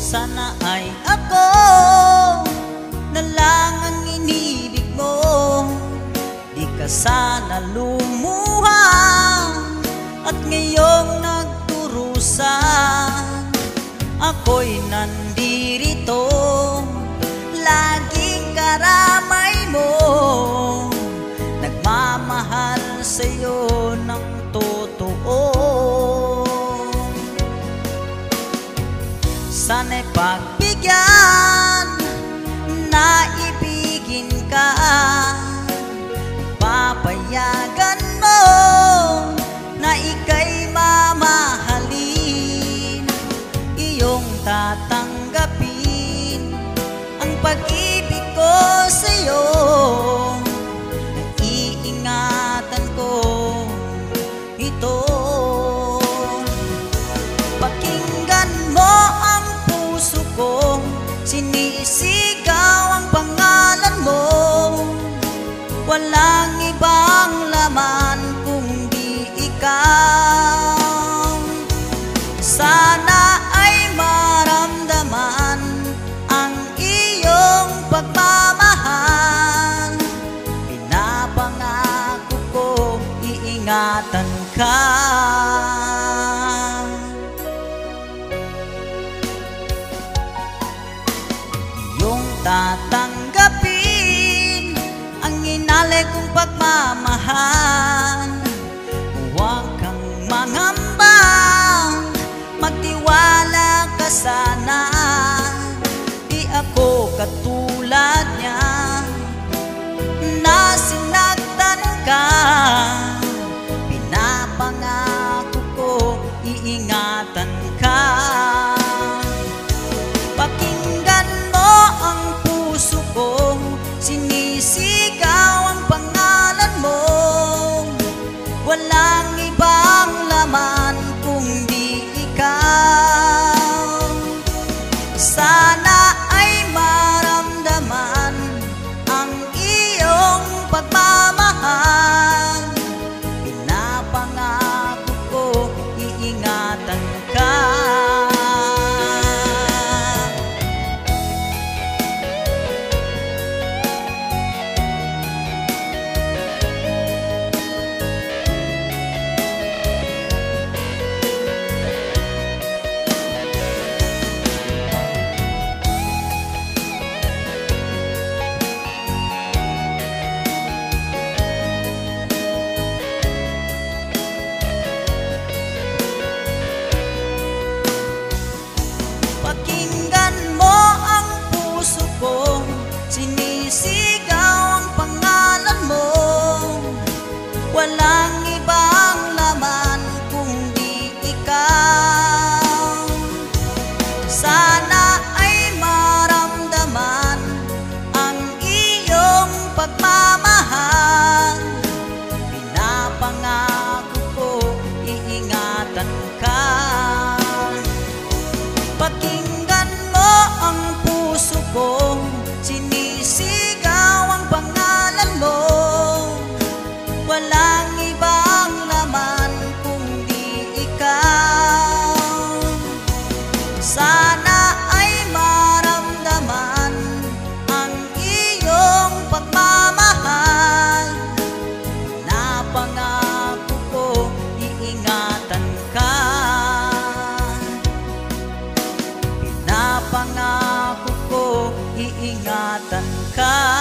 Sana ay ako na lang ang inibig mo. Di ka sana lumuha at ngayong nagturusan. Ako'y nandirito, laging karamay mo, nagmamahal sa'yo ng totoo. Sana'y pagbigyan na ibigin ka, papayagan mo na ika'y mamahalin, iyong tatanggapin ang pag-ibig ko sa'yo. Iingatan ko ito. Pakinggan mo ang puso ko, sinisigaw ang pangalan mo. Walang ibang laman kundi ikaw. Sana ay maramdaman ang iyong pagmamahal. Pinapangako ko, iingatan ka. Iyong tatanggapin ang inalay kong pagmamahal. Huwag kang mangamba, magtiwala ka sana. Di ako katulad niya na sinaktan ka. Pinapangako ko, iingatan ka. Pakinggan mo ang puso ko, sinisigaw ang pangalan mo. Walang ibang laman kundi ikaw. Sana ay maramdaman ang iyong pagmamahal. Pinapangako ko, iingatan ka. Pakinggan mo ang puso ko, sinisigaw ang pangalan mo. Walang ibang laman kundi ikaw. Sana ay maramdaman ang iyong pagmamahal. Pinapangako ko, iingatan ka. Pakinggan mo ang puso ko, sinisigaw ang pangalan mo. Walang ibang laman kundi ikaw. Sana ay maramdaman ang iyong pagmamahal. Napangako ko, iingatan ka. Pinapangako ko, iingatan ka.